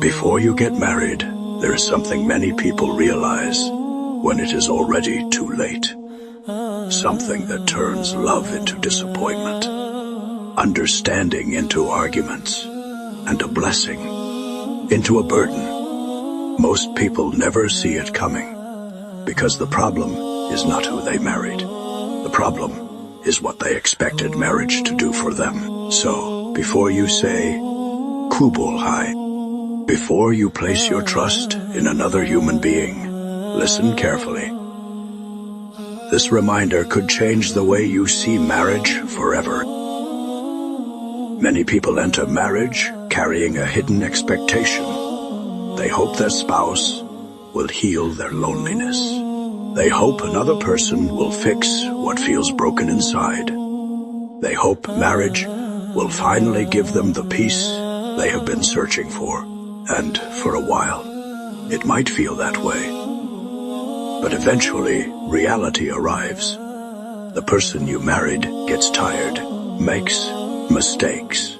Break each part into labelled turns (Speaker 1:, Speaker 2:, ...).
Speaker 1: Before you get married, there is something many people realize when it is already too late. Something that turns love into disappointment, understanding into arguments, and a blessing into a burden. Most people never see it coming, because the problem is not who they married. The problem is what they expected marriage to do for them. So, before you say, Qubool Hai, before you place your trust in another human being, listen carefully. This reminder could change the way you see marriage forever. Many people enter marriage carrying a hidden expectation. They hope their spouse will heal their loneliness. They hope another person will fix what feels broken inside. They hope marriage will finally give them the peace they have been searching for. And for a while, it might feel that way. But eventually, reality arrives. The person you married gets tired, makes mistakes,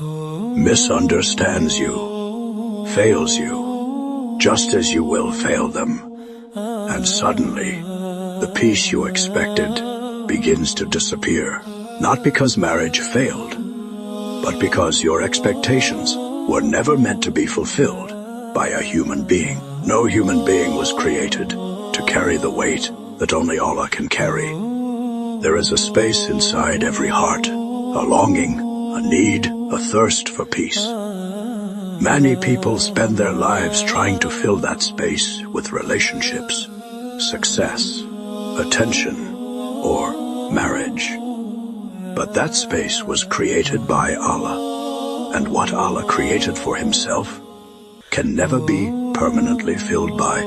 Speaker 1: misunderstands you, fails you, just as you will fail them. And suddenly, the peace you expected begins to disappear. Not because marriage failed, but because your expectations were never meant to be fulfilled by a human being. No human being was created to carry the weight that only Allah can carry. There is a space inside every heart, a longing, a need, a thirst for peace. Many people spend their lives trying to fill that space with relationships, success, attention, or marriage. But that space was created by Allah, and what Allah created for Himself can never be permanently filled by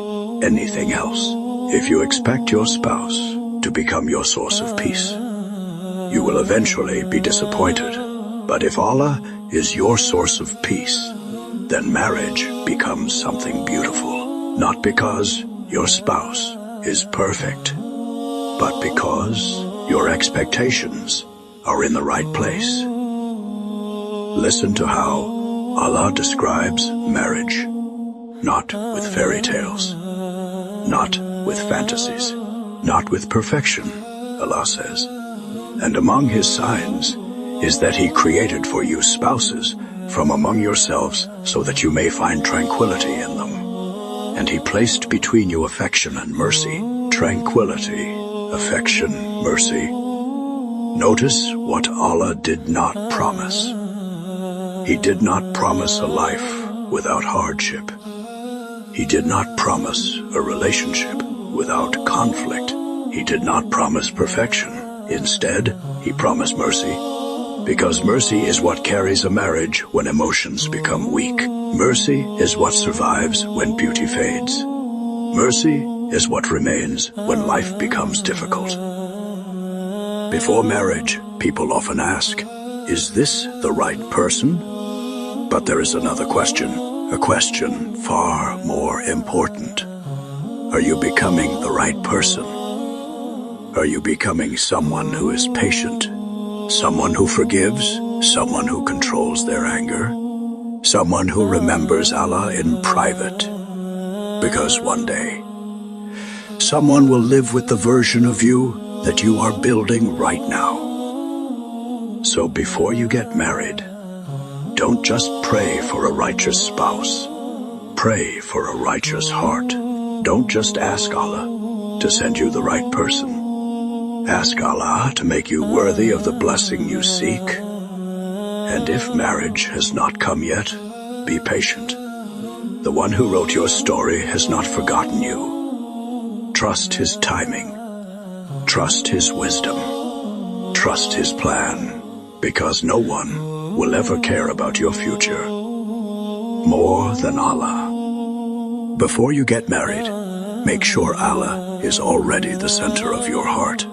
Speaker 1: anything else. If you expect your spouse to become your source of peace, you will eventually be disappointed. But if Allah is your source of peace, then marriage becomes something beautiful, not because your spouse is perfect, but because your expectations are in the right place. Listen to how Allah describes marriage, not with fairy tales, not with fantasies, not with perfection, Allah says. And among His signs is that He created for you spouses from among yourselves so that you may find tranquility in them. And He placed between you affection and mercy. Tranquility, affection, mercy. Notice what Allah did not promise. He did not promise a life without hardship. He did not promise a relationship without conflict. He did not promise perfection. Instead, He promised mercy. Because mercy is what carries a marriage when emotions become weak. Mercy is what survives when beauty fades. Mercy is what remains when life becomes difficult. Before marriage, people often ask, is this the right person? But there is another question, a question far more important. Are you becoming the right person? Are you becoming someone who is patient? Someone who forgives? Someone who controls their anger? Someone who remembers Allah in private? Because one day, someone will live with the version of you that you are building right now. So before you get married, don't just pray for a righteous spouse. Pray for a righteous heart. Don't just ask Allah to send you the right person. Ask Allah to make you worthy of the blessing you seek. And if marriage has not come yet, be patient. The one who wrote your story has not forgotten you. Trust His timing. Trust His wisdom. Trust His plan. Because no one will ever care about your future more than Allah. Before you get married, make sure Allah is already the center of your heart.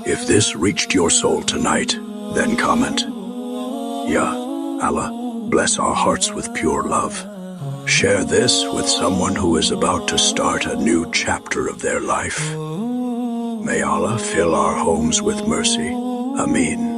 Speaker 1: If this reached your soul tonight, then comment, Ya Allah, bless our hearts with pure love. Share this with someone who is about to start a new chapter of their life. May Allah fill our homes with mercy. Ameen.